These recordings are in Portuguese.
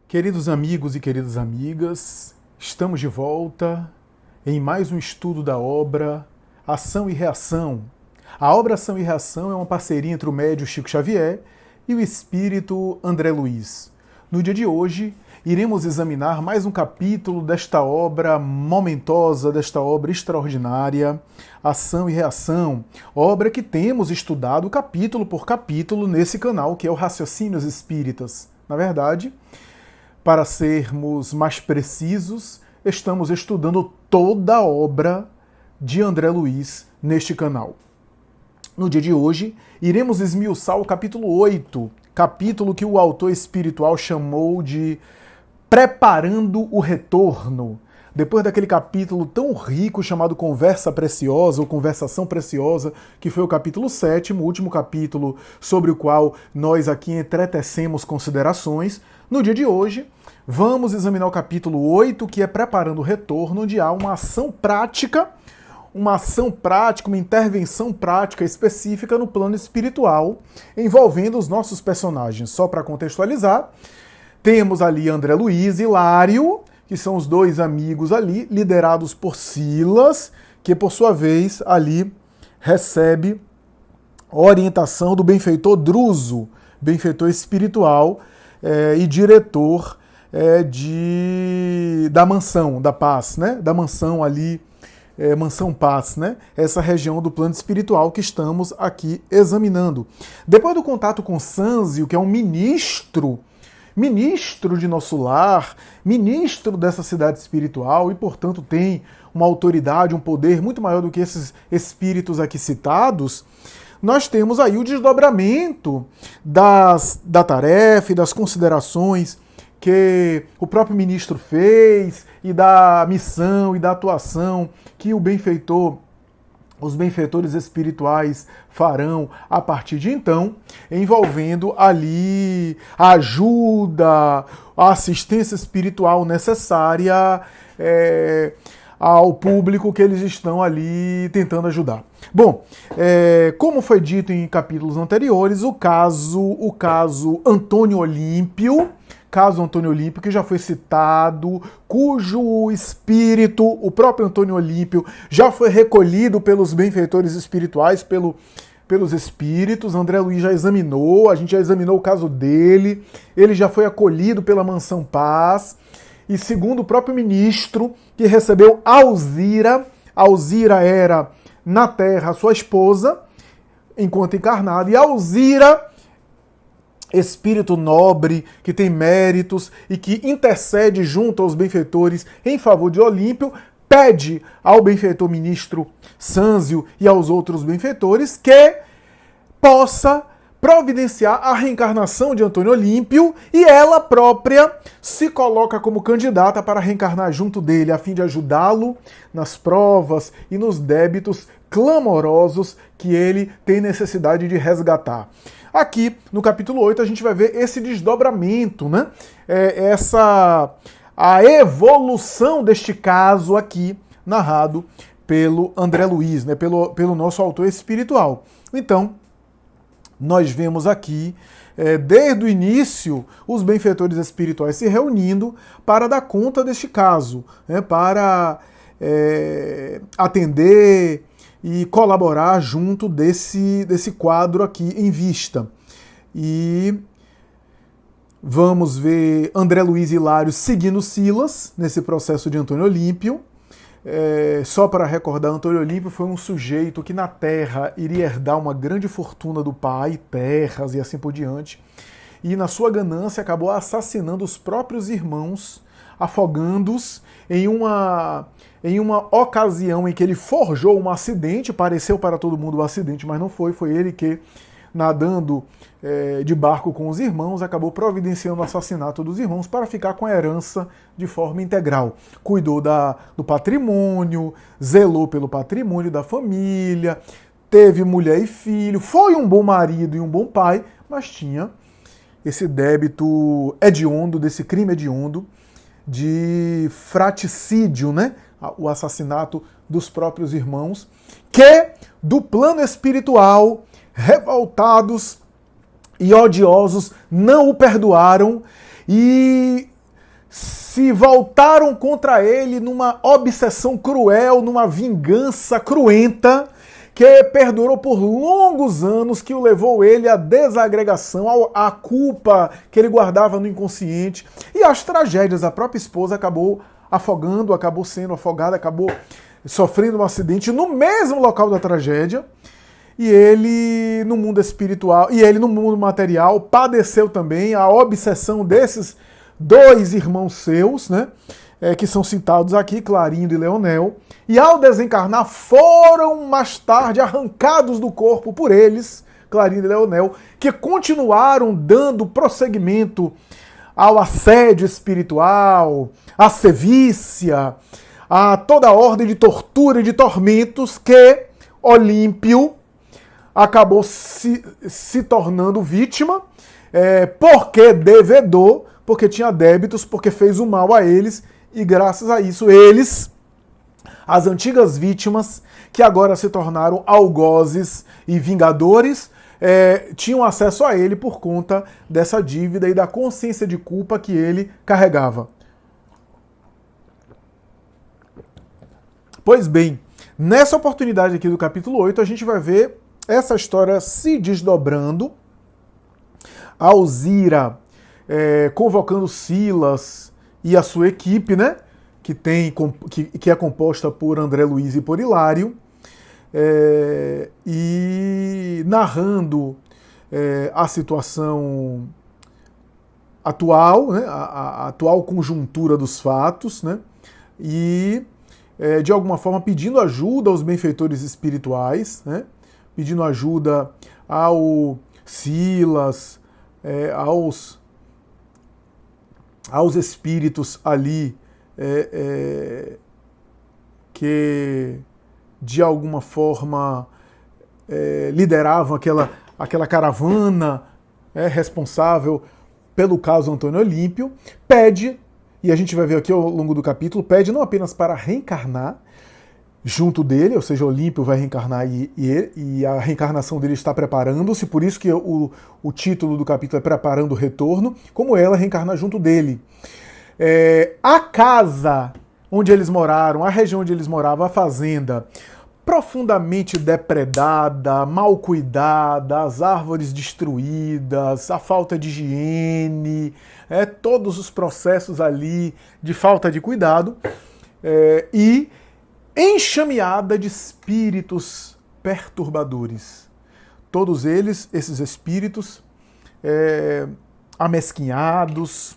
Queridos amigos e queridas amigas, estamos de volta em mais um estudo da obra Ação e Reação. A obra Ação e Reação é uma parceria entre o médium Chico Xavier e o espírito André Luiz. No dia de hoje, iremos examinar mais um capítulo desta obra momentosa, desta obra extraordinária, Ação e Reação, obra que temos estudado capítulo por capítulo nesse canal, que é o Raciocínios Espíritas. Na verdade, para sermos mais precisos, estamos estudando toda a obra de André Luiz neste canal. No dia de hoje, iremos esmiuçar o capítulo 8, capítulo que o autor espiritual chamou de Preparando o Retorno. Depois daquele capítulo tão rico chamado Conversa Preciosa ou Conversação Preciosa, que foi o capítulo 7º, o último capítulo sobre o qual nós aqui entretecemos considerações, no dia de hoje vamos examinar o capítulo 8, que é Preparando o Retorno, onde há uma ação prática, uma intervenção prática específica no plano espiritual, envolvendo os nossos personagens. Só para contextualizar, temos ali André Luiz e Lário, que são os dois amigos ali, liderados por Silas, que por sua vez ali recebe orientação do benfeitor Druso, benfeitor espiritual e diretor da Mansão da Paz, né? Da mansão ali, Mansão Paz, né? Essa região do plano espiritual que estamos aqui examinando. Depois do contato com Sânzio, que é um ministro de nosso lar, ministro dessa cidade espiritual e, portanto, tem uma autoridade, um poder muito maior do que esses espíritos aqui citados, nós temos aí o desdobramento da tarefa e das considerações que o próprio ministro fez e da missão e da atuação que os benfeitores espirituais farão a partir de então, envolvendo ali a ajuda, a assistência espiritual necessária ao público que eles estão ali tentando ajudar. Bom, como foi dito em capítulos anteriores, o caso Antônio Olímpio, que já foi citado, cujo espírito, o próprio Antônio Olímpio, já foi recolhido pelos benfeitores espirituais, pelos espíritos. André Luiz já examinou, a gente já examinou o caso dele, ele já foi acolhido pela Mansão Paz, e segundo o próprio ministro, que recebeu Alzira era, na Terra, sua esposa, enquanto encarnada, e Alzira, espírito nobre, que tem méritos e que intercede junto aos benfeitores em favor de Olímpio, pede ao benfeitor ministro Sânzio e aos outros benfeitores que possa providenciar a reencarnação de Antônio Olímpio, e ela própria se coloca como candidata para reencarnar junto dele, a fim de ajudá-lo nas provas e nos débitos clamorosos que ele tem necessidade de resgatar. Aqui, no capítulo 8, a gente vai ver esse desdobramento, né? A evolução deste caso aqui, narrado pelo André Luiz, né? Pelo nosso autor espiritual. Então, nós vemos aqui, desde o início, os benfeitores espirituais se reunindo para dar conta deste caso, né? Para atender e colaborar junto desse quadro aqui em vista. E vamos ver André Luiz e Lário seguindo Silas nesse processo de Antônio Olímpio. Só para recordar, Antônio Olímpio foi um sujeito que na Terra iria herdar uma grande fortuna do pai, terras e assim por diante. E na sua ganância acabou assassinando os próprios irmãos, afogando-os em uma ocasião em que ele forjou um acidente. Pareceu para todo mundo um acidente, mas não foi. Foi ele que, nadando de barco com os irmãos, acabou providenciando o assassinato dos irmãos para ficar com a herança de forma integral. Cuidou do patrimônio, zelou pelo patrimônio da família, teve mulher e filho, foi um bom marido e um bom pai, mas tinha esse débito hediondo, desse crime hediondo de fratricídio, né? O assassinato dos próprios irmãos, que do plano espiritual, revoltados e odiosos, não o perdoaram e se voltaram contra ele numa obsessão cruel, numa vingança cruenta, que perdurou por longos anos, que o levou ele à desagregação, à culpa que ele guardava no inconsciente e às tragédias. A própria esposa acabou afogando, acabou sendo afogada, acabou sofrendo um acidente no mesmo local da tragédia. E ele no mundo espiritual, e ele no mundo material, padeceu também a obsessão desses dois irmãos seus, né? Que são citados aqui, Clarindo e Leonel, e ao desencarnar foram mais tarde arrancados do corpo por eles, Clarindo e Leonel, que continuaram dando prosseguimento ao assédio espiritual, à sevícia, a toda a ordem de tortura e de tormentos que Olímpio acabou se tornando vítima, porque devedor, porque tinha débitos, porque fez o mal a eles, e graças a isso eles, as antigas vítimas, que agora se tornaram algozes e vingadores, tinham acesso a ele por conta dessa dívida e da consciência de culpa que ele carregava. Pois bem, nessa oportunidade aqui do capítulo 8, a gente vai ver essa história se desdobrando, Alzira convocando Silas e a sua equipe, né, que é composta por André Luiz e por Hilário, e narrando a situação atual, né, a atual conjuntura dos fatos, né, e de alguma forma pedindo ajuda aos benfeitores espirituais, né, pedindo ajuda ao Silas, aos espíritos ali que de alguma forma lideravam aquela caravana responsável pelo caso Antônio Olímpio, pede, e a gente vai ver aqui ao longo do capítulo, pede não apenas para reencarnar junto dele, ou seja, Olímpio vai reencarnar e a reencarnação dele está preparando-se, por isso que o título do capítulo é Preparando o Retorno, como ela reencarna junto dele. A casa onde eles moraram, a região onde eles moravam, a fazenda, profundamente depredada, mal cuidada, as árvores destruídas, a falta de higiene, todos os processos ali de falta de cuidado, e enxameada de espíritos perturbadores. Todos eles, esses espíritos, amesquinhados,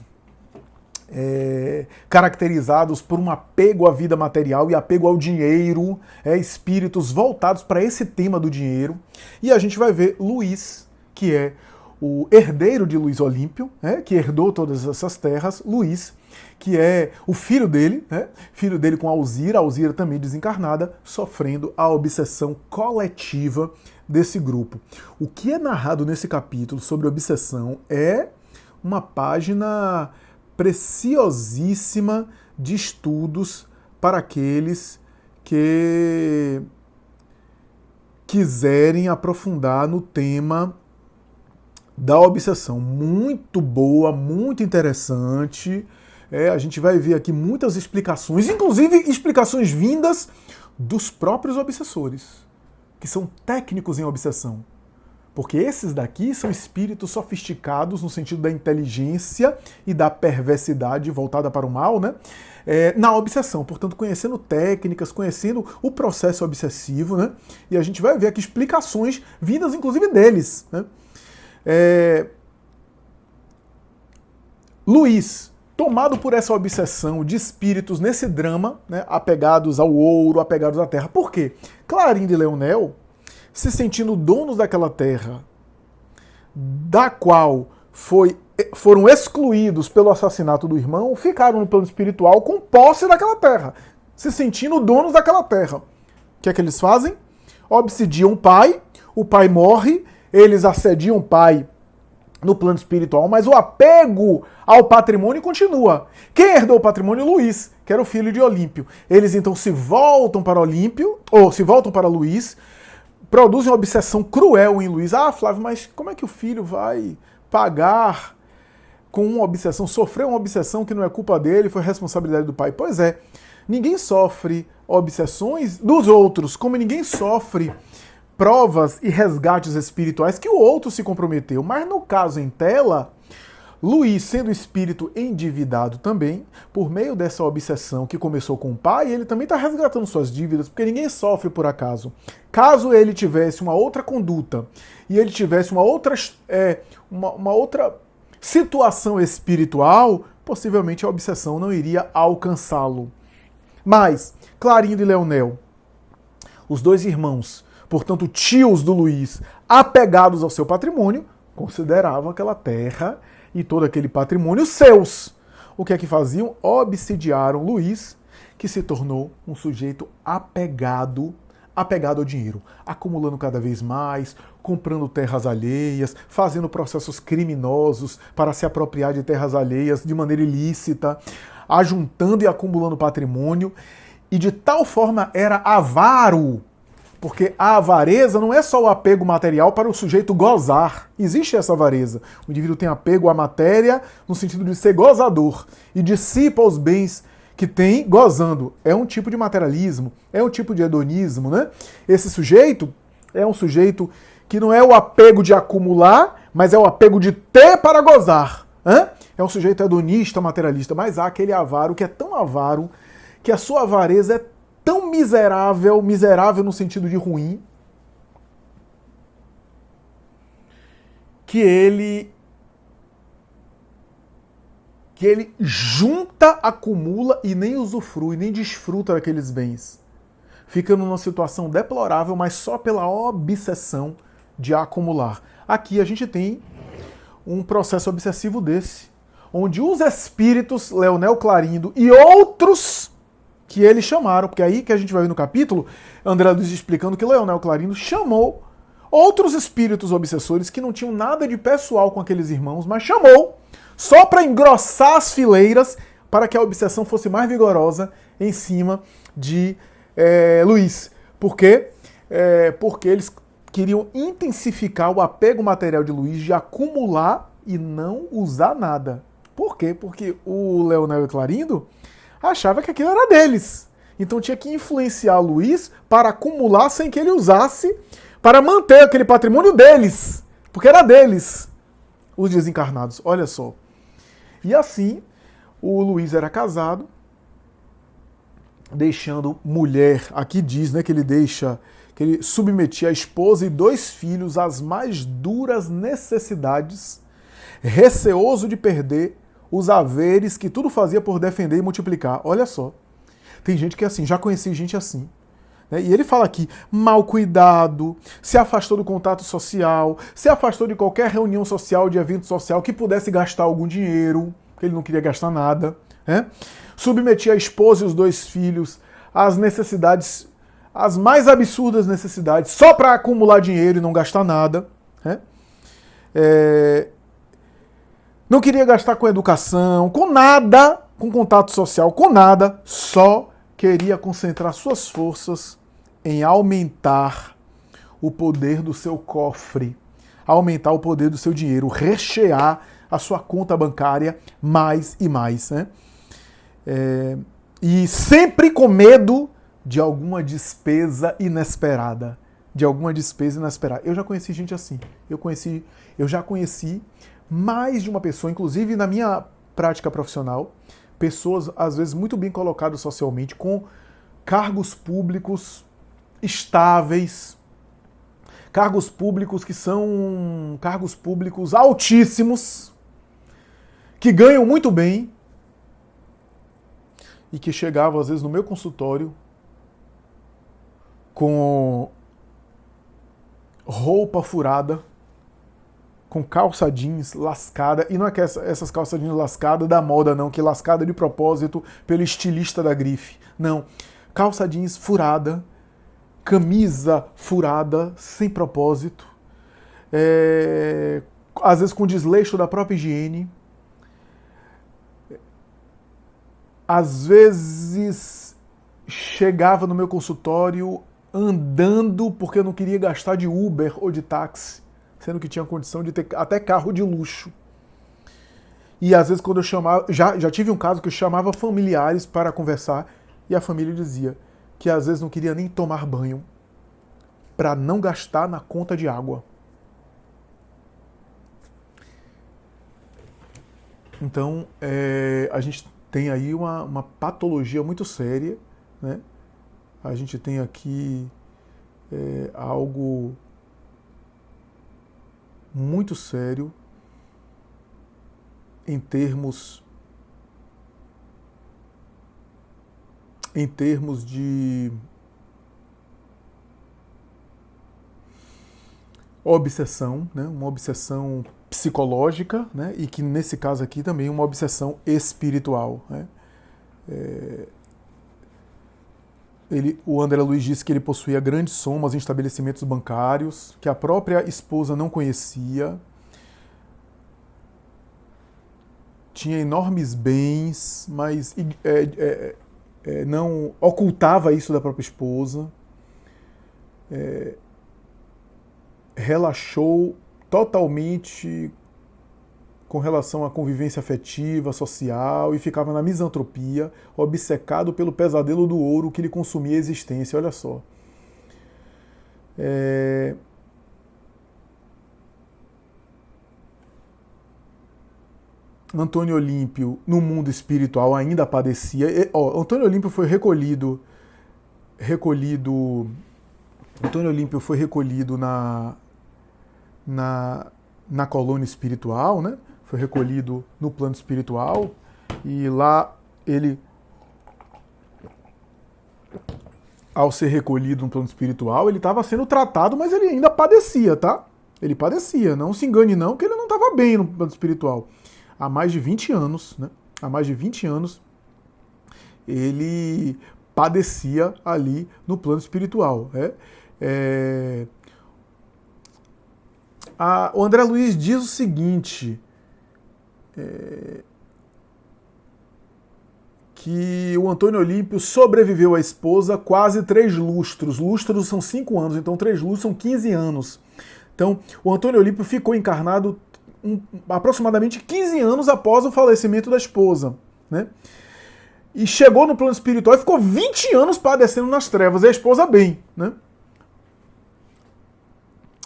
caracterizados por um apego à vida material e apego ao dinheiro, espíritos voltados para esse tema do dinheiro. E a gente vai ver Luís, que é o herdeiro de Luís Olímpio, que herdou todas essas terras, Luís, que é o filho dele com Alzira também desencarnada, sofrendo a obsessão coletiva desse grupo. O que é narrado nesse capítulo sobre obsessão é uma página preciosíssima de estudos para aqueles que quiserem aprofundar no tema da obsessão. Muito boa, muito interessante. A gente vai ver aqui muitas explicações, inclusive explicações vindas dos próprios obsessores, que são técnicos em obsessão. Porque esses daqui são espíritos sofisticados no sentido da inteligência e da perversidade voltada para o mal, né? Na obsessão. Portanto, conhecendo técnicas, conhecendo o processo obsessivo, né? E a gente vai ver aqui explicações vindas, inclusive, deles, né? Luís, tomado por essa obsessão de espíritos nesse drama, né, apegados ao ouro, apegados à terra. Por quê? Clarindo e Leonel, se sentindo donos daquela terra, da qual foram excluídos pelo assassinato do irmão, ficaram no plano espiritual com posse daquela terra, se sentindo donos daquela terra. O que é que eles fazem? Obsidiam o pai morre, eles assediam o pai no plano espiritual, mas o apego ao patrimônio continua. Quem herdou o patrimônio? Luís, que era o filho de Olímpio. Eles então se voltam para Olímpio, ou se voltam para Luís, produzem uma obsessão cruel em Luís. Ah, Flávio, mas como é que o filho vai pagar com uma obsessão, sofreu uma obsessão que não é culpa dele, foi responsabilidade do pai. Pois é, ninguém sofre obsessões dos outros, como ninguém sofre provas e resgates espirituais que o outro se comprometeu. Mas no caso em tela, Luiz, sendo espírito endividado também, por meio dessa obsessão que começou com o pai, ele também está resgatando suas dívidas, porque ninguém sofre por acaso. Caso ele tivesse uma outra conduta e ele tivesse uma outra situação espiritual, possivelmente a obsessão não iria alcançá-lo. Mas, Clarindo e Leonel, os dois irmãos, portanto tios do Luiz, apegados ao seu patrimônio, consideravam aquela terra e todo aquele patrimônio seus. O que é que faziam? Obsidiaram Luiz, que se tornou um sujeito apegado ao dinheiro, acumulando cada vez mais, comprando terras alheias, fazendo processos criminosos para se apropriar de terras alheias de maneira ilícita, ajuntando e acumulando patrimônio, e de tal forma era avaro, porque a avareza não é só o apego material para o sujeito gozar. Existe essa avareza. O indivíduo tem apego à matéria no sentido de ser gozador e dissipa os bens que tem gozando. É um tipo de materialismo, é um tipo de hedonismo, né? Esse sujeito é um sujeito que não é o apego de acumular, mas é o apego de ter para gozar. É um sujeito hedonista, materialista, mas há aquele avaro que é tão avaro que a sua avareza é tão miserável, miserável no sentido de ruim, que ele junta, acumula e nem usufrui, nem desfruta daqueles bens. Fica numa situação deplorável, mas só pela obsessão de acumular. Aqui a gente tem um processo obsessivo desse, onde os espíritos, Leonel Clarindo e outros que eles chamaram, porque aí que a gente vai ver no capítulo, André Luiz explicando que Leonel Clarindo chamou outros espíritos obsessores que não tinham nada de pessoal com aqueles irmãos, mas chamou só para engrossar as fileiras para que a obsessão fosse mais vigorosa em cima de Luiz. Por quê? Porque eles queriam intensificar o apego material de Luiz, de acumular e não usar nada. Por quê? Porque o Leonel Clarindo achava que aquilo era deles. Então tinha que influenciar Luiz para acumular sem que ele usasse, para manter aquele patrimônio deles. Porque era deles, os desencarnados. Olha só. E assim, o Luiz era casado, deixando mulher, aqui diz, né, que ele submetia a esposa e 2 filhos às mais duras necessidades, receoso de perder os haveres que tudo fazia por defender e multiplicar. Olha só. Tem gente que é assim, já conheci gente assim. Né? E ele fala aqui, mal cuidado, se afastou do contato social, se afastou de qualquer reunião social, de evento social que pudesse gastar algum dinheiro, porque ele não queria gastar nada. Né? Submetia a esposa e os 2 filhos às necessidades, as mais absurdas necessidades, só para acumular dinheiro e não gastar nada. Né? Não queria gastar com educação, com nada, com contato social, com nada, só queria concentrar suas forças em aumentar o poder do seu cofre, aumentar o poder do seu dinheiro, rechear a sua conta bancária mais e mais. Né? E sempre com medo de alguma despesa inesperada. Eu já conheci gente assim. Eu já conheci mais de uma pessoa, inclusive na minha prática profissional, pessoas às vezes muito bem colocadas socialmente, com cargos públicos estáveis, cargos públicos que são cargos públicos altíssimos, que ganham muito bem e que chegavam às vezes no meu consultório com roupa furada, com calça jeans lascada, e não é que essas calças jeans lascadas da moda não, que lascada de propósito pelo estilista da grife. Não, calça jeans furada, camisa furada, sem propósito, às vezes com desleixo da própria higiene, às vezes chegava no meu consultório andando porque eu não queria gastar de Uber ou de táxi, sendo que tinha condição de ter até carro de luxo. E às vezes quando eu chamava, já tive um caso que eu chamava familiares para conversar e a família dizia que às vezes não queria nem tomar banho para não gastar na conta de água. Então, a gente tem aí uma patologia muito séria, né? A gente tem aqui algo muito sério em termos de obsessão, né? Uma obsessão psicológica, né? E que nesse caso aqui também uma obsessão espiritual, né? O André Luiz disse que ele possuía grandes somas em estabelecimentos bancários, que a própria esposa não conhecia, tinha enormes bens, mas não ocultava isso da própria esposa, relaxou totalmente com relação à convivência afetiva, social, e ficava na misantropia, obcecado pelo pesadelo do ouro que lhe consumia a existência. Olha só. Antônio Olímpio, no mundo espiritual, ainda padecia. Antônio Olímpio foi recolhido. Antônio Olímpio foi recolhido na colônia espiritual, né? Foi recolhido no plano espiritual e lá ele, ao ser recolhido no plano espiritual, ele estava sendo tratado, mas ele ainda padecia, tá? Ele padecia, não se engane não, que ele não estava bem no plano espiritual. Há mais de 20 anos, né? Há mais de 20 anos ele padecia ali no plano espiritual. O André Luiz diz o seguinte, que o Antônio Olímpio sobreviveu à esposa quase 3 lustros. Lustros são 5 anos, então 3 lustros são 15 anos. Então, o Antônio Olímpio ficou encarnado aproximadamente 15 anos após o falecimento da esposa, né? E chegou no plano espiritual e ficou 20 anos padecendo nas trevas, e a esposa bem, né?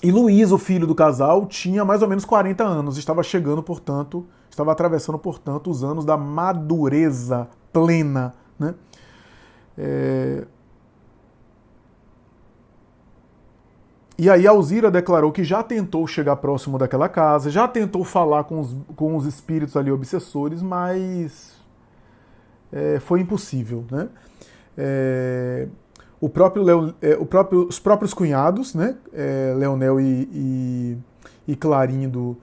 E Luiz, o filho do casal, tinha mais ou menos 40 anos, estava atravessando, portanto, os anos da madureza plena, né? E aí Alzira declarou que já tentou chegar próximo daquela casa, já tentou falar com os espíritos ali obsessores, mas foi impossível, né? Os próprios cunhados, né? Leonel e Clarindo,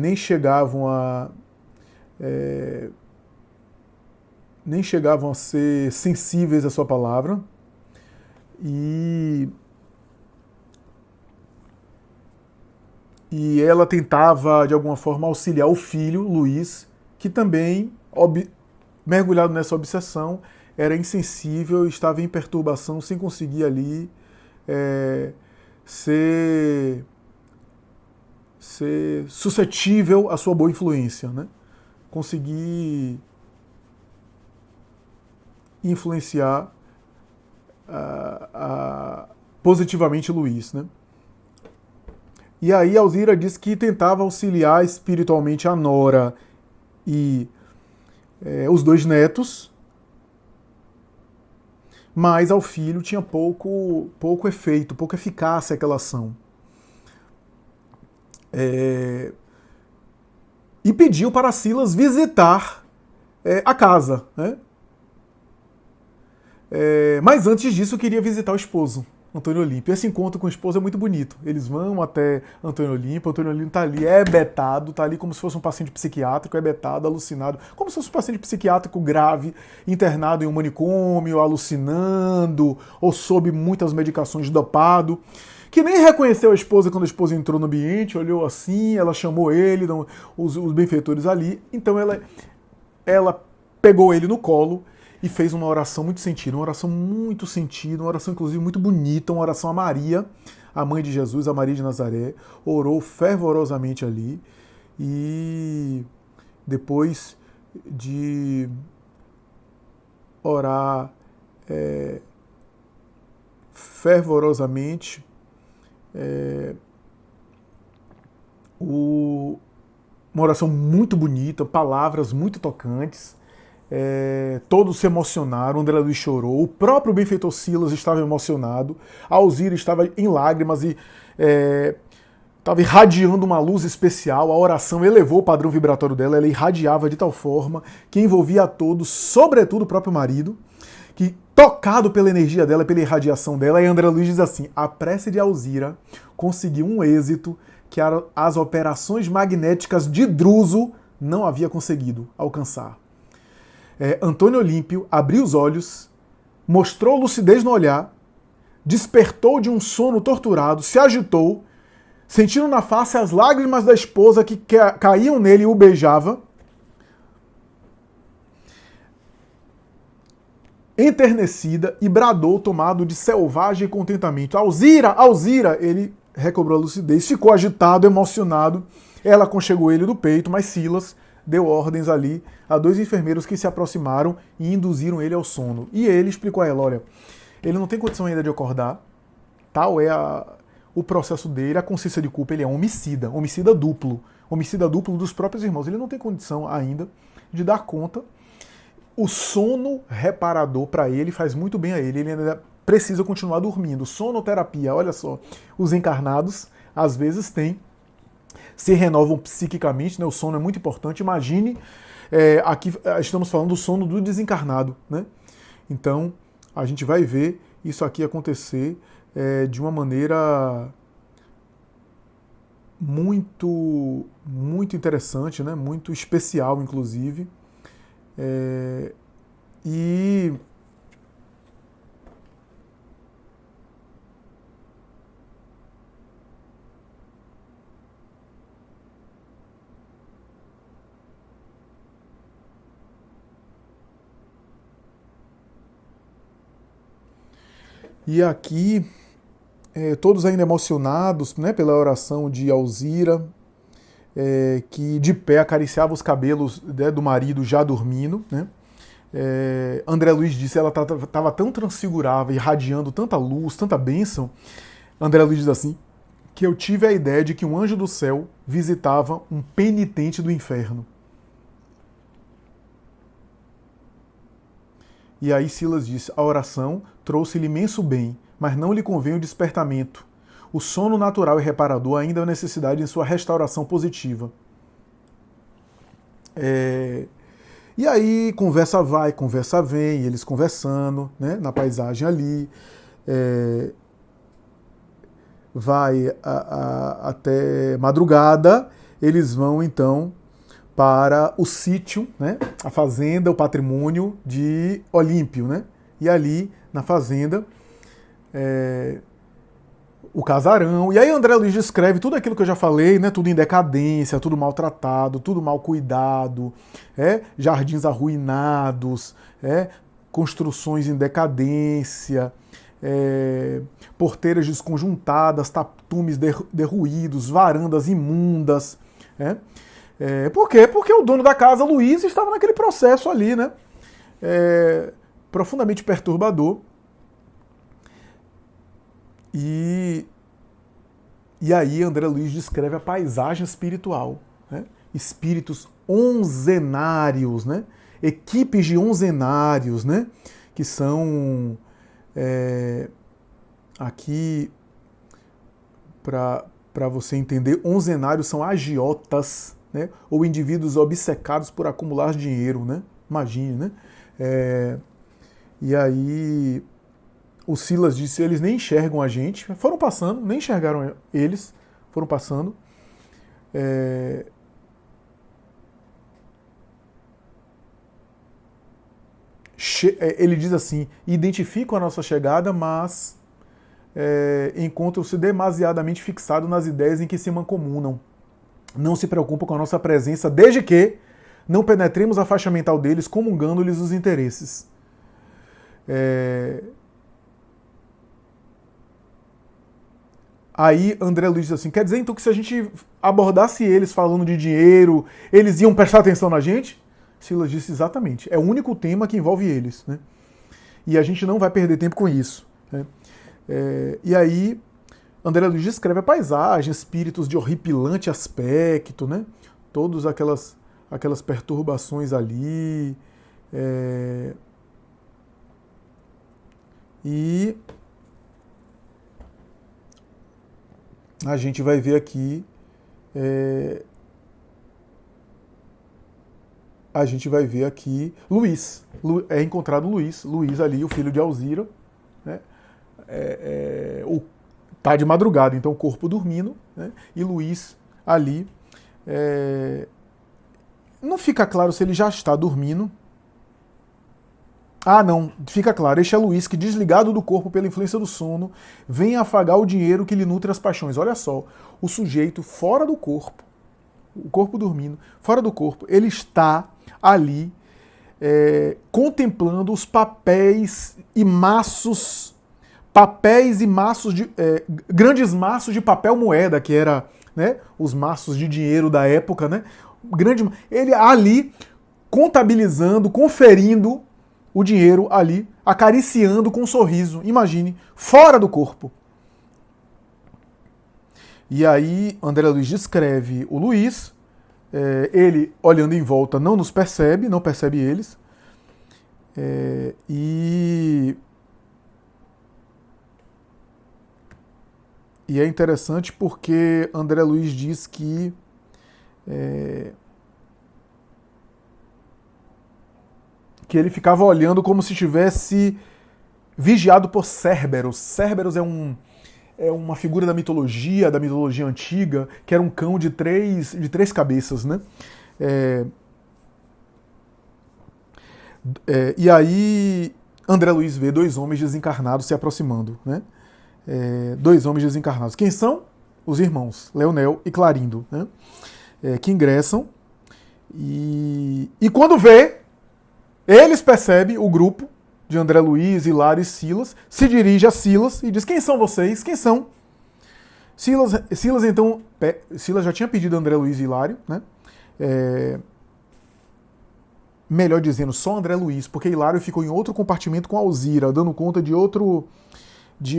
nem chegavam a ser sensíveis à sua palavra, e ela tentava, de alguma forma, auxiliar o filho, Luiz, que também, mergulhado nessa obsessão, era insensível, estava em perturbação, sem conseguir ali ser suscetível à sua boa influência, né? Conseguir influenciar positivamente Luiz, né? E aí Alzira diz que tentava auxiliar espiritualmente a nora e os 2 netos, mas ao filho tinha pouco efeito, pouca eficácia aquela ação. E pediu para Silas visitar a casa, né? Mas antes disso queria visitar o esposo, Antônio Olímpio. Esse encontro com a esposa é muito bonito. Eles vão até Antônio Olímpio está ali, betado, está ali como se fosse um paciente psiquiátrico, betado, alucinado, como se fosse um paciente psiquiátrico grave, internado em um manicômio, alucinando, ou sob muitas medicações, dopado, que nem reconheceu a esposa quando a esposa entrou no ambiente, olhou assim, ela chamou ele, os benfeitores ali, então ela pegou ele no colo e fez uma oração muito sentida, uma oração inclusive muito bonita, uma oração a Maria, a mãe de Jesus, a Maria de Nazaré, orou fervorosamente ali e depois de orar fervorosamente, uma oração muito bonita, palavras muito tocantes, todos se emocionaram, André Luiz chorou, o próprio benfeitor Silas estava emocionado, a Alzira estava em lágrimas e estava irradiando uma luz especial, a oração elevou o padrão vibratório dela, ela irradiava de tal forma que envolvia a todos, sobretudo o próprio marido, que, tocado pela energia dela, pela irradiação dela, e André Luiz diz assim: a prece de Alzira conseguiu um êxito que as operações magnéticas de Druso não havia conseguido alcançar. Antônio Olímpio abriu os olhos, mostrou lucidez no olhar, despertou de um sono torturado, se agitou, sentindo na face as lágrimas da esposa que caíam nele e o beijava, enternecida, e bradou, tomado de selvagem contentamento: Alzira, Alzira! Ele recobrou a lucidez, ficou agitado, emocionado, ela aconchegou ele do peito, mas Silas deu ordens ali a 2 enfermeiros que se aproximaram e induziram ele ao sono. E ele explicou a ela: olha, ele não tem condição ainda de acordar, tal é o processo dele, a consciência de culpa, ele é um homicida duplo dos próprios irmãos, ele não tem condição ainda de dar conta. O sono reparador para ele faz muito bem a ele ainda precisa continuar dormindo. Sonoterapia, olha só, os encarnados às vezes se renovam psiquicamente, né? O sono é muito importante. Imagine, aqui estamos falando do sono do desencarnado, né? Então a gente vai ver isso aqui acontecer de uma maneira muito, muito interessante, né? Muito especial, inclusive. E aqui, todos ainda emocionados, né, pela oração de Alzira, que de pé acariciava os cabelos, né, do marido já dormindo, né? André Luiz disse que ela estava tão transfigurada, irradiando tanta luz, tanta bênção. André Luiz diz assim, que eu tive a ideia de que um anjo do céu visitava um penitente do inferno. E aí Silas disse: a oração trouxe-lhe imenso bem, mas não lhe convém o despertamento. O sono natural e reparador ainda há necessidade em sua restauração positiva. E aí conversa vai, conversa vem, eles conversando, né, na paisagem ali. Vai até madrugada, eles vão então para o sítio, né, a fazenda, o patrimônio de Olímpio, né? E ali na fazenda, o casarão. E aí André Luiz descreve tudo aquilo que eu já falei, né? Tudo em decadência, tudo maltratado, tudo mal cuidado, jardins arruinados, construções em decadência, porteiras desconjuntadas, tapumes derruídos, varandas imundas. Por quê? Porque o dono da casa, Luiz, estava naquele processo ali, né? Profundamente perturbador. E aí André Luiz descreve a paisagem espiritual, né? Espíritos onzenários, né? Equipes de onzenários, né? Que são aqui, para você entender, onzenários são agiotas, né? Ou indivíduos obcecados por acumular dinheiro, né? Imagine, né? E aí o Silas disse: eles nem enxergam a gente, foram passando, nem enxergaram eles, foram passando. Ele diz assim: identificam a nossa chegada, mas encontram-se demasiadamente fixados nas ideias em que se mancomunam. Não se preocupam com a nossa presença, desde que não penetremos a faixa mental deles, comungando-lhes os interesses. Aí André Luiz diz assim, quer dizer então que se a gente abordasse eles falando de dinheiro, eles iam prestar atenção na gente? Silas disse exatamente, é o único tema que envolve eles, né? E a gente não vai perder tempo com isso, né? E aí André Luiz descreve a paisagem, espíritos de horripilante aspecto, né? Todas aquelas perturbações ali. E a gente vai ver aqui. A gente vai ver aqui Luís. É encontrado Luís. Luís ali, o filho de Alzira, né? Tá de madrugada, então o corpo dormindo, né? E Luís ali. Não fica claro se ele já está dormindo. Ah, não, fica claro. Este é Luís que, desligado do corpo pela influência do sono, vem afagar o dinheiro que lhe nutre as paixões. Olha só, o sujeito fora do corpo, o corpo dormindo, fora do corpo, ele está ali contemplando os papéis e maços de grandes maços de papel moeda, que era, né, os maços de dinheiro da época, né? Ele ali contabilizando, conferindo o dinheiro ali, acariciando com um sorriso, imagine, fora do corpo. E aí André Luiz descreve o Luís, ele olhando em volta não nos percebe, não percebe eles, e é interessante porque André Luiz diz que ele ficava olhando como se estivesse vigiado por Cerberus. Cerberus é uma figura da mitologia antiga, que era um cão de três cabeças, né? E aí André Luiz vê dois homens desencarnados se aproximando, né? Dois homens desencarnados. Quem são? Os irmãos, Leonel e Clarindo, né? Que ingressam e quando vê, eles percebem, o grupo de André Luiz, Hilário e Silas, se dirige a Silas e diz, quem são vocês? Quem são? Silas então, Silas já tinha pedido a André Luiz e Hilário, né? Melhor dizendo, só André Luiz, porque Hilário ficou em outro compartimento com Alzira, dando conta de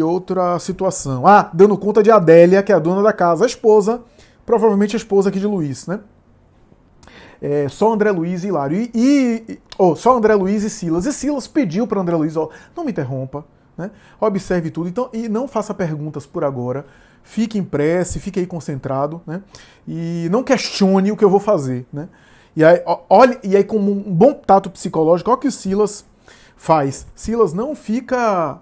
outra situação. Dando conta de Adélia, que é a dona da casa, a esposa, provavelmente a esposa aqui de Luiz, né? Só André Luiz e Hilário. Só André Luiz e Silas. E Silas pediu para André Luiz, não me interrompa, né? Observe tudo, então, e não faça perguntas por agora. Fique em prece, fique aí concentrado, né? E não questione o que eu vou fazer, né? E aí, como um bom tato psicológico, olha o que o Silas faz. Silas não fica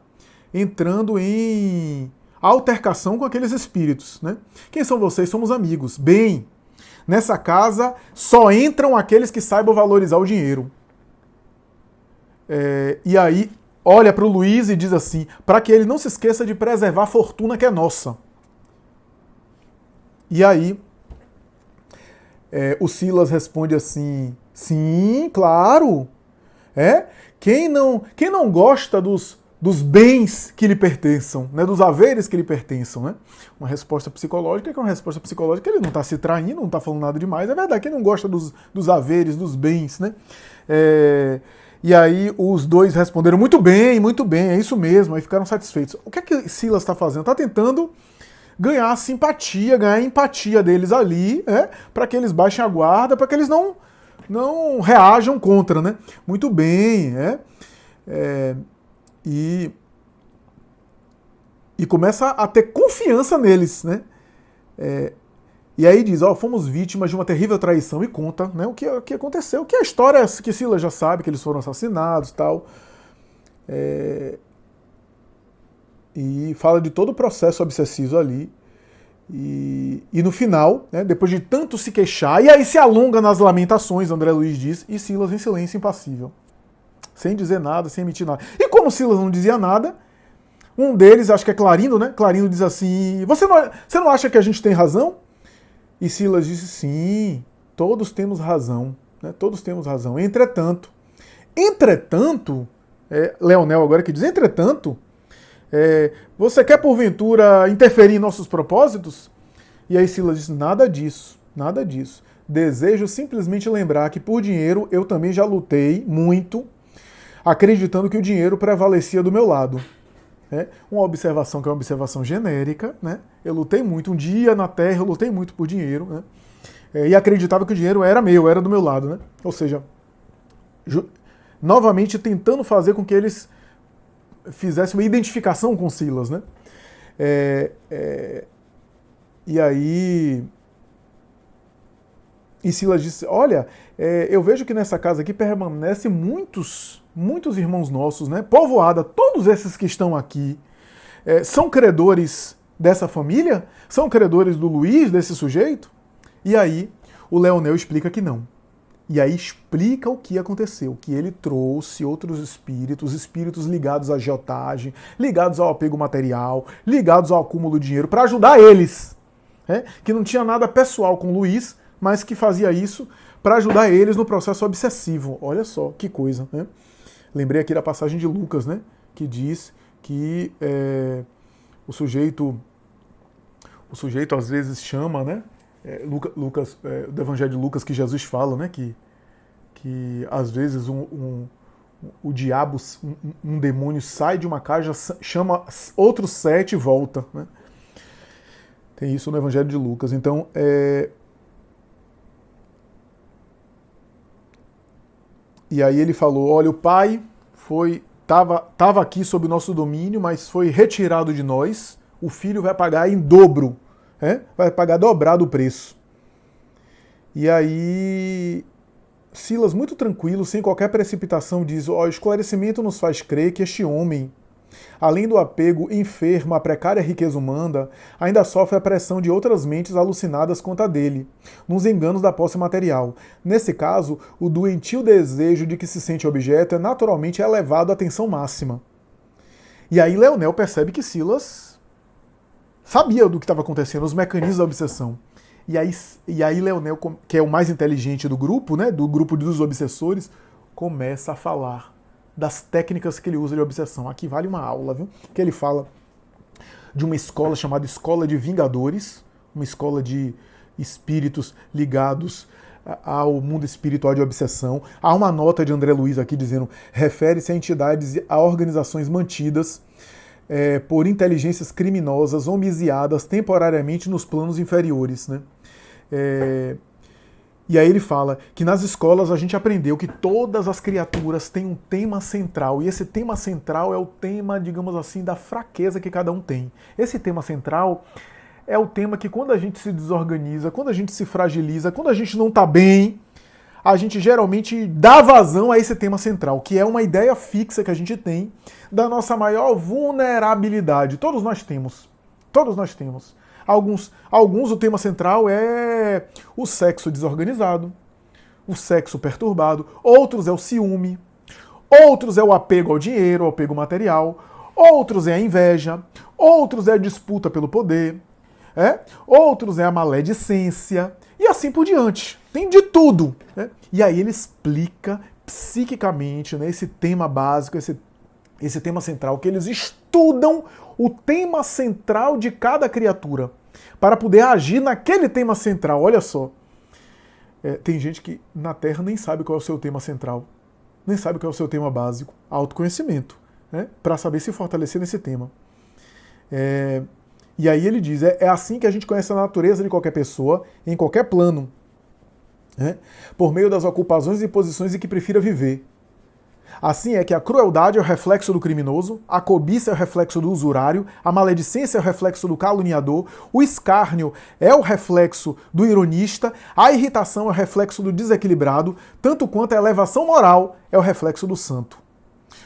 entrando em altercação com aqueles espíritos, né? Quem são vocês? Somos amigos. Bem, nessa casa só entram aqueles que saibam valorizar o dinheiro. E aí olha para o Luiz e diz assim, para que ele não se esqueça de preservar a fortuna que é nossa. E aí o Silas responde assim, sim, claro. Quem não gosta dos bens que lhe pertençam, né, dos haveres que lhe pertençam, né? Uma resposta psicológica, que é uma resposta psicológica, ele não está se traindo, não está falando nada demais, é verdade, quem não gosta dos haveres, dos bens, né? E aí os dois responderam, muito bem, é isso mesmo, aí ficaram satisfeitos. O que é que Silas está fazendo? Está tentando ganhar simpatia, ganhar a empatia deles ali, para que eles baixem a guarda, para que eles não reajam contra, né? Muito bem, E começa a ter confiança neles, né? E aí diz, fomos vítimas de uma terrível traição, e conta, né, o que aconteceu, que a história que Silas já sabe, que eles foram assassinados e tal. E fala de todo o processo obsessivo ali. E no final, né, depois de tanto se queixar, e aí se alonga nas lamentações, André Luiz diz, e Silas em silêncio impassível. Sem dizer nada, sem emitir nada. E como Silas não dizia nada, um deles, acho que é Clarindo, né? Clarindo diz assim, você não acha que a gente tem razão? E Silas disse, sim, todos temos razão, né? Todos temos razão. Entretanto, Leonel agora que diz, entretanto, Você quer porventura interferir em nossos propósitos? E aí Silas disse, nada disso, nada disso. Desejo simplesmente lembrar que por dinheiro eu também já lutei muito, acreditando que o dinheiro prevalecia do meu lado. Uma observação que é uma observação genérica, né? Eu lutei muito, um dia na Terra eu lutei muito por dinheiro, né? E acreditava que o dinheiro era meu, era do meu lado, né? Ou seja, novamente tentando fazer com que eles fizessem uma identificação com Silas, né? E aí... E Silas disse, olha, eu vejo que nessa casa aqui permanecem muitos irmãos nossos, né? Povoada, todos esses que estão aqui, são credores dessa família? São credores do Luiz, desse sujeito? E aí o Leonel explica que não. E aí explica o que aconteceu, que ele trouxe outros espíritos ligados à agiotagem, ligados ao apego material, ligados ao acúmulo de dinheiro, para ajudar eles. Que não tinha nada pessoal com o Luiz, mas que fazia isso para ajudar eles no processo obsessivo. Olha só, que coisa, né? Lembrei aqui da passagem de Lucas, né? Que diz que o sujeito às vezes chama, né? Lucas, do Evangelho de Lucas, que Jesus fala, né? Que às vezes o diabo, um demônio sai de uma casa, chama outros 7 e volta, né? Tem isso no Evangelho de Lucas. Então, e aí ele falou, olha, o pai estava aqui sob o nosso domínio, mas foi retirado de nós, o filho vai pagar em dobro, vai pagar dobrado o preço. E aí Silas, muito tranquilo, sem qualquer precipitação, diz, o esclarecimento nos faz crer que este homem, além do apego enfermo à precária riqueza humana, ainda sofre a pressão de outras mentes alucinadas quanto a dele, nos enganos da posse material. Nesse caso, o doentio desejo de que se sente objeto é naturalmente elevado à tensão máxima. E aí Leonel percebe que Silas sabia do que estava acontecendo, os mecanismos da obsessão. E aí Leonel, que é o mais inteligente do grupo, né, do grupo dos obsessores, começa a falar das técnicas que ele usa de obsessão. Aqui vale uma aula, viu? Que ele fala de uma escola chamada Escola de Vingadores, uma escola de espíritos ligados ao mundo espiritual de obsessão. Há uma nota de André Luiz aqui dizendo, refere-se a entidades e a organizações mantidas por inteligências criminosas homiziadas temporariamente nos planos inferiores, né? E aí ele fala que nas escolas a gente aprendeu que todas as criaturas têm um tema central, e esse tema central é o tema, digamos assim, da fraqueza que cada um tem. Esse tema central é o tema que quando a gente se desorganiza, quando a gente se fragiliza, quando a gente não está bem, a gente geralmente dá vazão a esse tema central, que é uma ideia fixa que a gente tem da nossa maior vulnerabilidade. Todos nós temos. Todos nós temos. Alguns o tema central é o sexo desorganizado, o sexo perturbado, outros é o ciúme, outros é o apego ao dinheiro, ao apego material, outros é a inveja, outros é a disputa pelo poder, outros é a maledicência, e assim por diante. Tem de tudo. E aí ele explica psiquicamente, né, esse tema básico, esse tema central, que eles estudam o tema central de cada criatura para poder agir naquele tema central. Olha só, tem gente que na Terra nem sabe qual é o seu tema central, nem sabe qual é o seu tema básico, autoconhecimento, para saber se fortalecer nesse tema. E aí ele diz, é assim que a gente conhece a natureza de qualquer pessoa, em qualquer plano, por meio das ocupações e posições em que prefira viver. Assim é que a crueldade é o reflexo do criminoso, a cobiça é o reflexo do usurário, a maledicência é o reflexo do caluniador, o escárnio é o reflexo do ironista, a irritação é o reflexo do desequilibrado, tanto quanto a elevação moral é o reflexo do santo.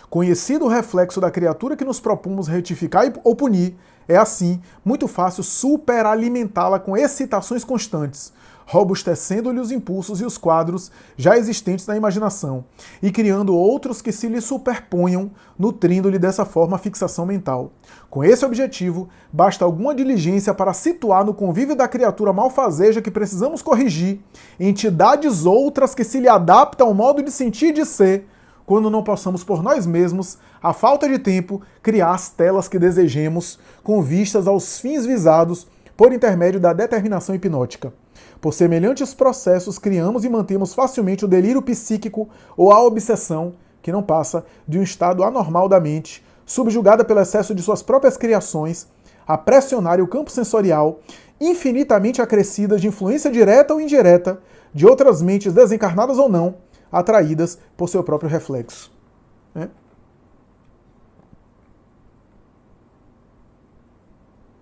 Conhecido o reflexo da criatura que nos propomos retificar ou punir, é assim muito fácil superalimentá-la com excitações constantes, robustecendo-lhe os impulsos e os quadros já existentes na imaginação, e criando outros que se lhe superponham, nutrindo-lhe dessa forma a fixação mental. Com esse objetivo, basta alguma diligência para situar no convívio da criatura malfazeja que precisamos corrigir, entidades outras que se lhe adaptam ao modo de sentir e de ser, quando não possamos por nós mesmos, a falta de tempo, criar as telas que desejemos com vistas aos fins visados por intermédio da determinação hipnótica. Por semelhantes processos, criamos e mantemos facilmente o delírio psíquico ou a obsessão, que não passa de um estado anormal da mente, subjugada pelo excesso de suas próprias criações, a pressionar o campo sensorial, infinitamente acrescidas de influência direta ou indireta de outras mentes desencarnadas ou não, atraídas por seu próprio reflexo. Né?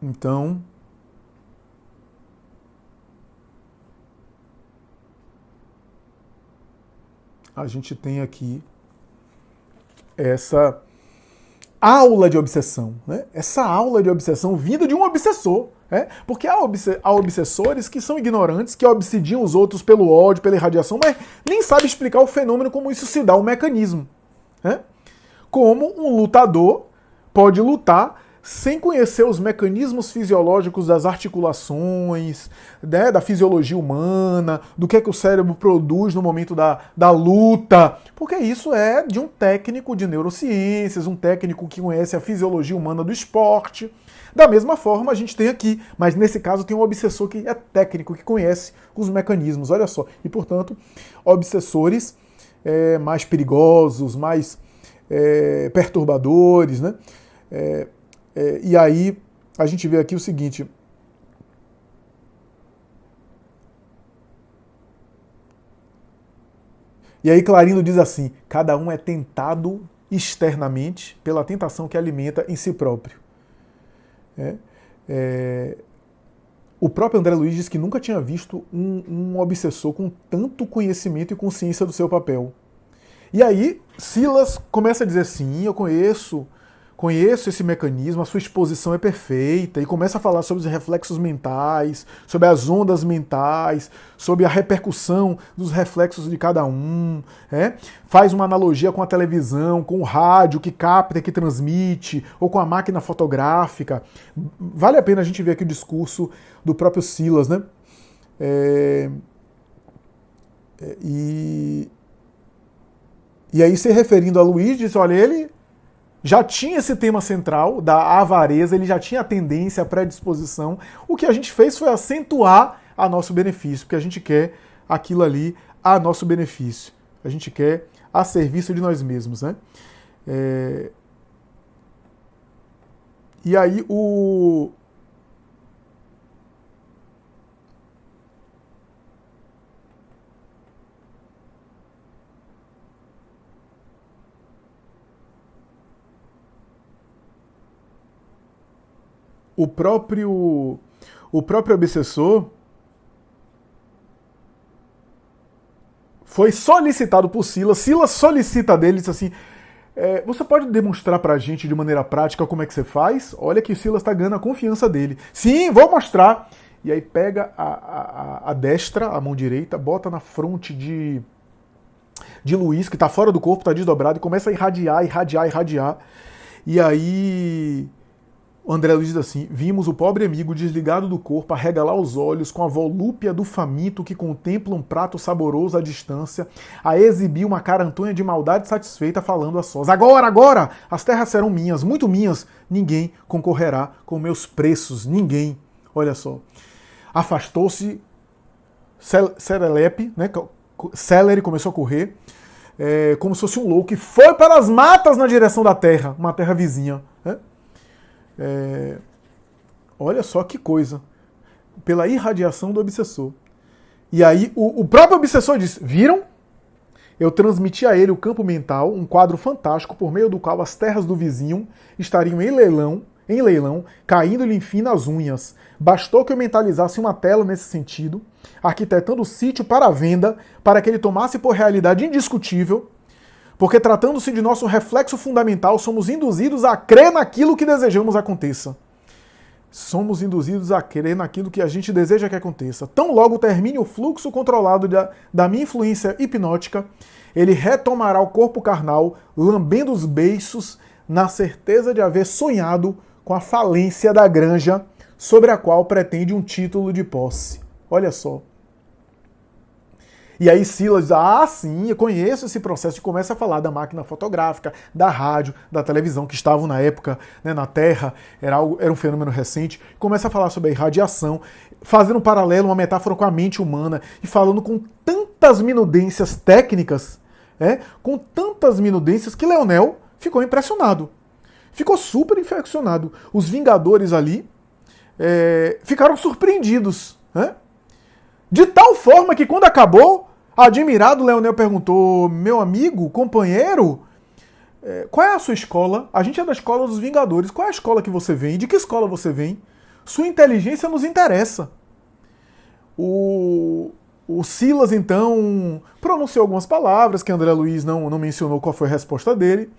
Então, a gente tem aqui essa aula de obsessão, né? Essa aula de obsessão vinda de um obsessor, né? Porque há obsessores que são ignorantes, que obsidiam os outros pelo ódio, pela irradiação, mas nem sabem explicar o fenômeno, como isso se dá, o mecanismo. Né? Como um lutador pode lutar sem conhecer os mecanismos fisiológicos das articulações, né, da fisiologia humana, do que é que o cérebro produz no momento da luta, porque isso é de um técnico de neurociências, um técnico que conhece a fisiologia humana do esporte. Da mesma forma a gente tem aqui, mas nesse caso tem um obsessor que é técnico, que conhece os mecanismos, olha só. E, portanto, obsessores mais perigosos, mais perturbadores, né? E aí a gente vê aqui o seguinte. E aí Clarino diz assim: cada um é tentado externamente pela tentação que alimenta em si próprio. O próprio André Luiz diz que nunca tinha visto um obsessor com tanto conhecimento e consciência do seu papel. E aí Silas começa a dizer: sim, eu conheço esse mecanismo, a sua exposição é perfeita, e começa a falar sobre os reflexos mentais, sobre as ondas mentais, sobre a repercussão dos reflexos de cada um, faz uma analogia com a televisão, com o rádio que capta, que transmite, ou com a máquina fotográfica. Vale a pena a gente ver aqui o discurso do próprio Silas, né? E aí, se referindo a Luiz, diz: olha, ele já tinha esse tema central da avareza, ele já tinha a tendência, a predisposição. O que a gente fez foi acentuar a nosso benefício, porque a gente quer aquilo ali a nosso benefício. A gente quer a serviço de nós mesmos, né? E aí o próprio obsessor foi solicitado por Silas. Silas solicita dele, diz assim: você pode demonstrar pra gente de maneira prática como é que você faz? Olha que o Silas está ganhando a confiança dele. Sim, vou mostrar. E aí pega a destra, a mão direita, bota na fronte de Luiz, que está fora do corpo, está desdobrado, e começa a irradiar. E aí o André Luiz diz assim: vimos o pobre amigo desligado do corpo arregalar os olhos com a volúpia do faminto que contempla um prato saboroso à distância, a exibir uma carantonha de maldade satisfeita, falando a sós: agora, as terras serão minhas, muito minhas, ninguém concorrerá com meus preços, ninguém. Olha só. Afastou-se Serelepe, né? Celery começou a correr, como se fosse um louco, e foi para as matas na direção da terra, uma terra vizinha, né? Olha só que coisa, pela irradiação do obsessor. E aí o próprio obsessor diz: viram? Eu transmiti a ele o campo mental, um quadro fantástico por meio do qual as terras do vizinho estariam em leilão, caindo-lhe enfim nas unhas. Bastou que eu mentalizasse uma tela nesse sentido, arquitetando o sítio para a venda, para que ele tomasse por realidade indiscutível, porque tratando-se de nosso reflexo fundamental, somos induzidos a crer naquilo que desejamos aconteça. Somos induzidos a crer naquilo que a gente deseja que aconteça. Tão logo termine o fluxo controlado da minha influência hipnótica, ele retomará o corpo carnal, lambendo os beiços, na certeza de haver sonhado com a falência da granja, sobre a qual pretende um título de posse. Olha só. E aí Silas diz, sim, eu conheço esse processo, e começa a falar da máquina fotográfica, da rádio, da televisão, que estavam na época, né, na Terra, era um fenômeno recente. Começa a falar sobre a irradiação, fazendo um paralelo, uma metáfora com a mente humana, e falando com tantas minudências técnicas, com tantas minudências, que Leonel ficou impressionado. Ficou super impressionado. Os Vingadores ali ficaram surpreendidos, né? De tal forma que quando acabou, admirado, Leonel perguntou, meu amigo, companheiro, qual é a sua escola? A gente é da escola dos Vingadores. Qual é a escola que você vem? De que escola você vem? Sua inteligência nos interessa. O Silas, então, pronunciou algumas palavras que André Luiz não mencionou qual foi a resposta dele.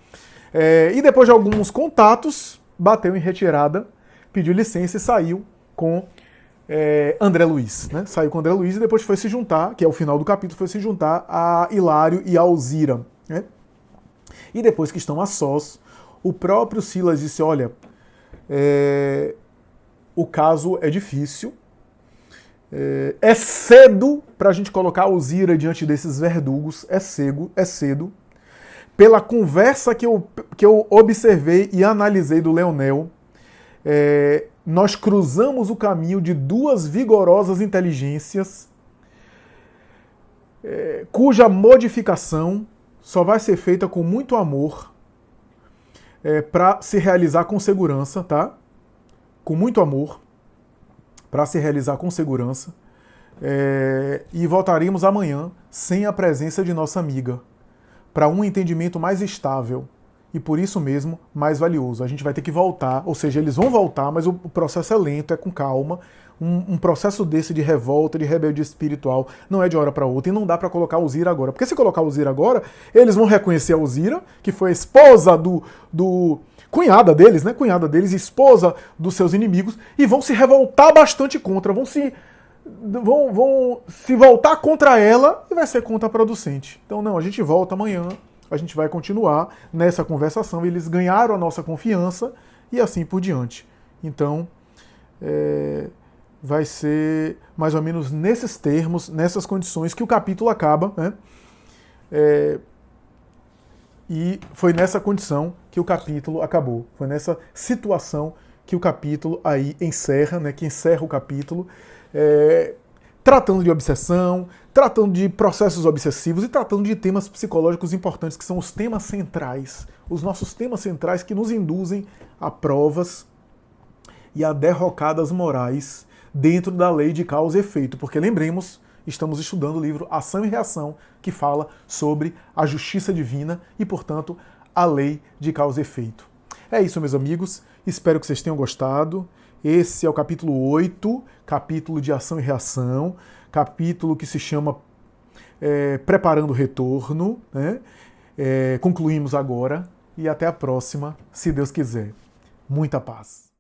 E depois de alguns contatos, bateu em retirada, pediu licença e saiu com André Luiz, né? Saiu com André Luiz e depois foi se juntar, que é o final do capítulo, foi se juntar a Hilário e a Alzira, né? E depois que estão a sós, o próprio Silas disse, olha, o caso é difícil, é cedo para a gente colocar a Alzira diante desses verdugos, é cedo. Pela conversa que eu observei e analisei do Leonel, nós cruzamos o caminho de duas vigorosas inteligências, cuja modificação só vai ser feita com muito amor, para se realizar com segurança, tá? Com muito amor, para se realizar com segurança. E voltaremos amanhã sem a presença de nossa amiga, para um entendimento mais estável e por isso mesmo mais valioso. A gente vai ter que voltar, ou seja, eles vão voltar, mas o processo é lento, é com calma. Um processo desse de revolta, de rebeldia espiritual, não é de hora para outra e não dá para colocar a Alzira agora. Porque se colocar a Alzira agora, eles vão reconhecer a Alzira, que foi a esposa do cunhada deles, né? Cunhada deles, esposa dos seus inimigos, e vão se revoltar bastante contra, vão se voltar contra ela e vai ser contraproducente. Então não, a gente volta amanhã, a gente vai continuar nessa conversação, eles ganharam a nossa confiança e assim por diante. Então, vai ser mais ou menos nesses termos, nessas condições que o capítulo acaba, né? E foi nessa condição que o capítulo acabou. Foi nessa situação que o capítulo aí encerra, né? Que encerra o capítulo, tratando de obsessão, tratando de processos obsessivos e tratando de temas psicológicos importantes, que são os temas centrais, os nossos temas centrais que nos induzem a provas e a derrocadas morais dentro da lei de causa e efeito. Porque lembremos, estamos estudando o livro Ação e Reação, que fala sobre a justiça divina e, portanto, a lei de causa e efeito. É isso, meus amigos. Espero que vocês tenham gostado. Esse é o capítulo 8, capítulo de Ação e Reação, capítulo que se chama Preparando o Retorno, né? Concluímos agora e até a próxima, se Deus quiser. Muita paz.